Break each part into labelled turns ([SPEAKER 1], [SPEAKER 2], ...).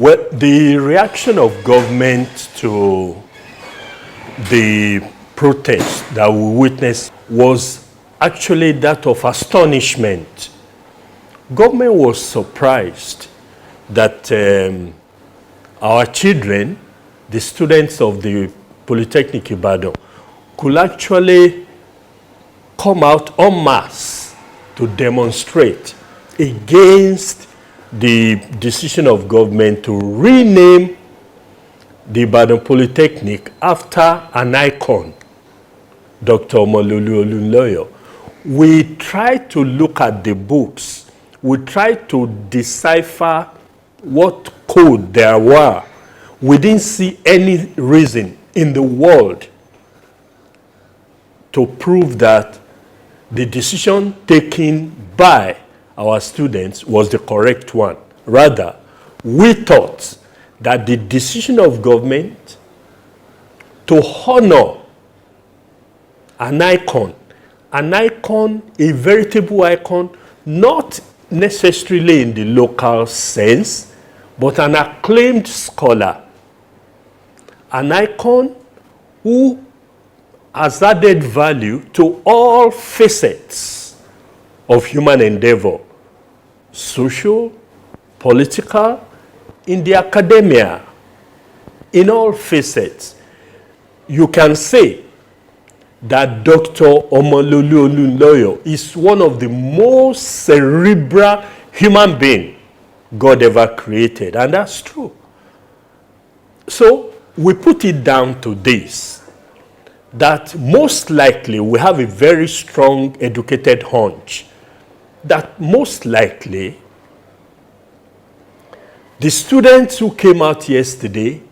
[SPEAKER 1] Well, the reaction of government to the protest that we witnessed was actually that of astonishment. Government was surprised that our children, the students of the Polytechnic Ibadan, could actually come out en masse to demonstrate against the decision of government to rename the Ibadan Polytechnic after an icon, Dr. Omololu Olunloyo. We tried to look at the books. We tried to decipher what code there were. We didn't see any reason in the world to prove that the decision taken by our students was the correct one. Rather, we thought that the decision of government to honor an icon, a veritable icon, not necessarily in the local sense, but an acclaimed scholar, an icon who has added value to all facets of human endeavor, social, political, in the academia, in all facets. You can say that Dr. Omololu Olunloyo is one of the most cerebral human beings God ever created, and that's true. So we put it down to this, that most likely we have a very strong educated hunch that most likely the students who came out yesterday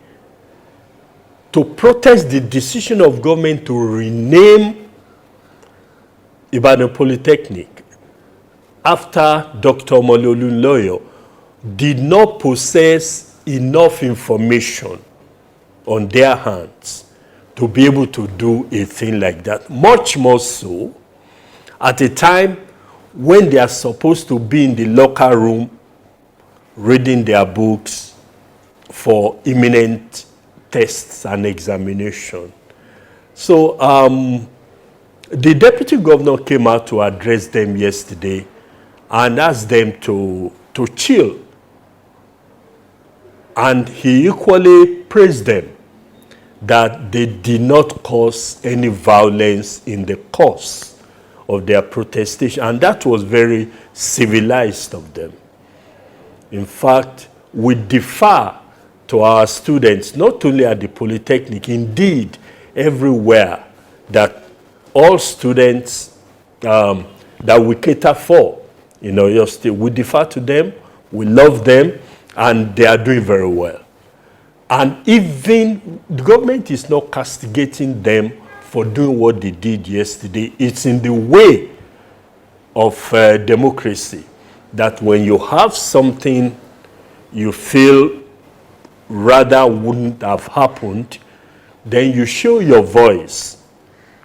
[SPEAKER 1] to protest the decision of government to rename Ibadan Polytechnic after Dr. Omololu Olunloyo did not possess enough information on their hands to be able to do a thing like that. Much more so at a time when they are supposed to be in the locker room reading their books for imminent tests and examination. So the deputy governor came out to address them yesterday and asked them to chill. And he equally praised them that they did not cause any violence in the course of their protestation. And that was very civilized of them. In fact, we defer to our students, not only at the Polytechnic, indeed everywhere, that all students that we cater for in Oyo State, we defer to them, we love them, and they are doing very well. And even the government is not castigating them for doing what they did yesterday. It's in the way of democracy that when you have something you feel rather wouldn't have happened, then you show your voice,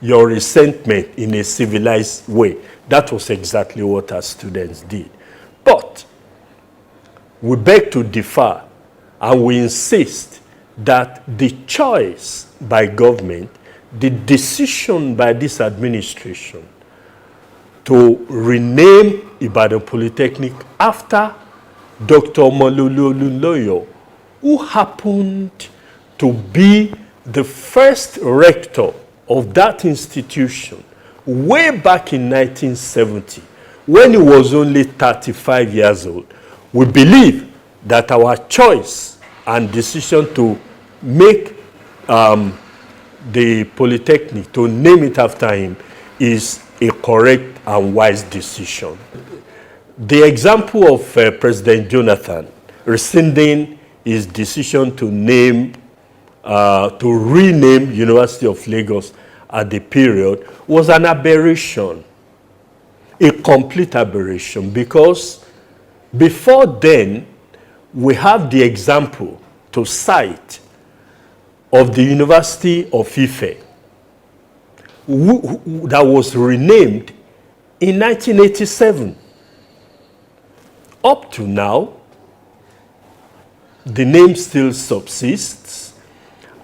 [SPEAKER 1] your resentment in a civilized way. That was exactly what our students did. But we beg to differ, and we insist that the choice by government, the decision by this administration to rename Ibadan Polytechnic after Dr. Omololu Olunloyo, who happened to be the first rector of that institution way back in 1970, when he was only 35 years old. We believe that our choice and decision to make the Polytechnic, to name it after him, is a correct and wise decision. The example of President Jonathan rescinding his decision to rename University of Lagos at the period was an aberration, a complete aberration, because before then, we have the example to cite of the University of Ife, that was renamed in 1987. Up to now, the name still subsists,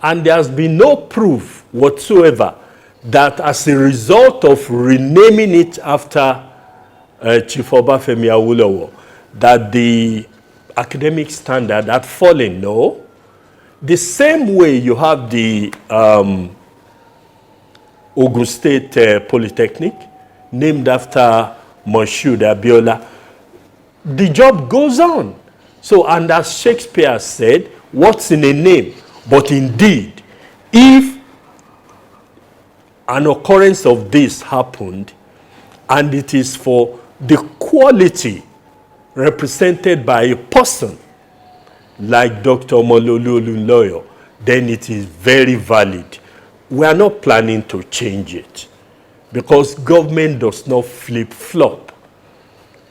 [SPEAKER 1] and there has been no proof whatsoever that as a result of renaming it after Chief Obafemi Awolowo, that the academic standard had fallen. No. The same way you have the Oyo State Polytechnic, named after Moshood Abiola, the job goes on. So, and as Shakespeare said, what's in a name? But indeed, if an occurrence of this happened, and it is for the quality represented by a person like Dr. Omololu Olunloyo, then it is very valid. We are not planning to change it, because government does not flip-flop.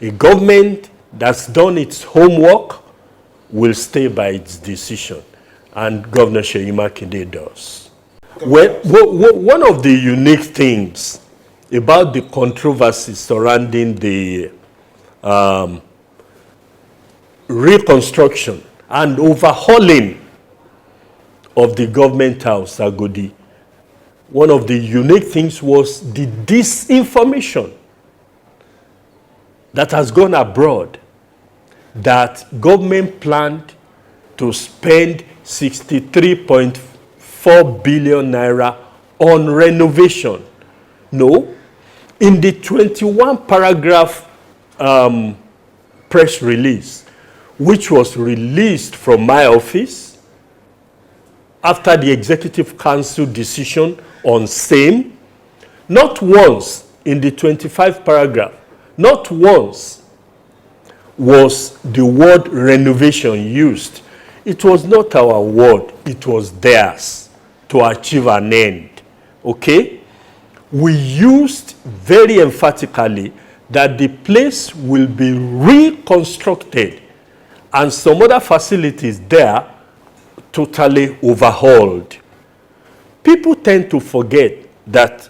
[SPEAKER 1] A government that's done its homework will stay by its decision, and Governor Seyi Makinde does. Well, one of the unique things about the controversy surrounding the reconstruction and overhauling of the government house, Agodi, one of the unique things was the disinformation that has gone abroad, that government planned to spend 63.4 billion naira on renovation. No, in the 21 paragraph press release, which was released from my office after the Executive Council decision on same, not once in the 25 paragraph, not once was the word renovation used. It was not our word, it was theirs to achieve an end. Okay? We used very emphatically that the place will be reconstructed and some other facilities there totally overhauled. People tend to forget that,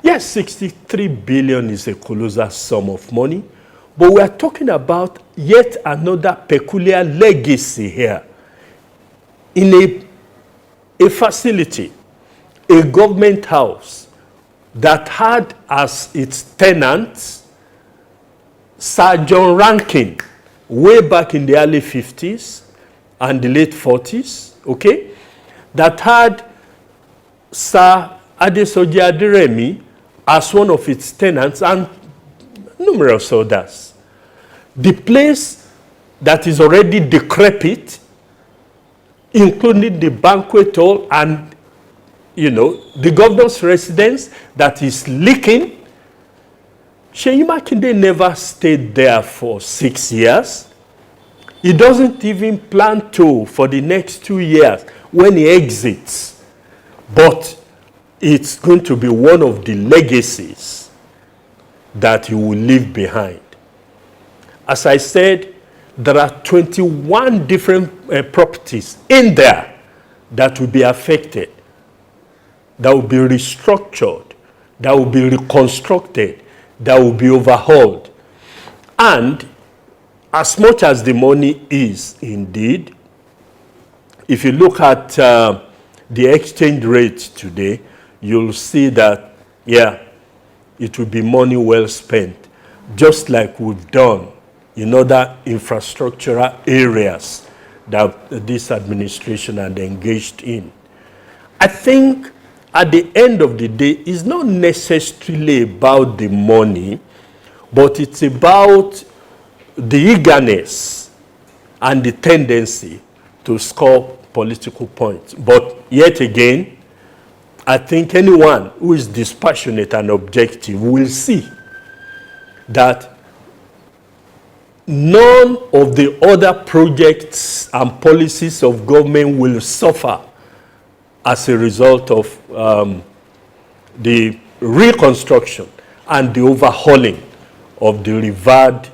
[SPEAKER 1] yes, 63 billion is a colossal sum of money, but we are talking about yet another peculiar legacy here. In a facility, a government house that had as its tenants Sir John Rankin way back in the early 50s and the late 40s, okay, that had Sir Adesoji Aderemi as one of its tenants and numerous others. The place that is already decrepit, including the banquet hall and, you know, the governor's residence that is leaking. Seyi Makinde never stayed there for 6 years. He doesn't even plan to for the next 2 years when he exits. But it's going to be one of the legacies that he will leave behind. As I said, there are 21 different properties in there that will be affected, that will be restructured, that will be reconstructed, that will be overhauled. And as much as the money is indeed, if you look at the exchange rate today, you'll see that, yeah, it will be money well spent, just like we've done in other infrastructural areas that this administration had engaged in. I think at the end of the day, it's not necessarily about the money, but it's about the eagerness and the tendency to score political points. But yet again, I think anyone who is dispassionate and objective will see that none of the other projects and policies of government will suffer as a result of the reconstruction and the overhauling of the revered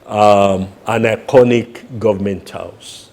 [SPEAKER 1] and iconic government house.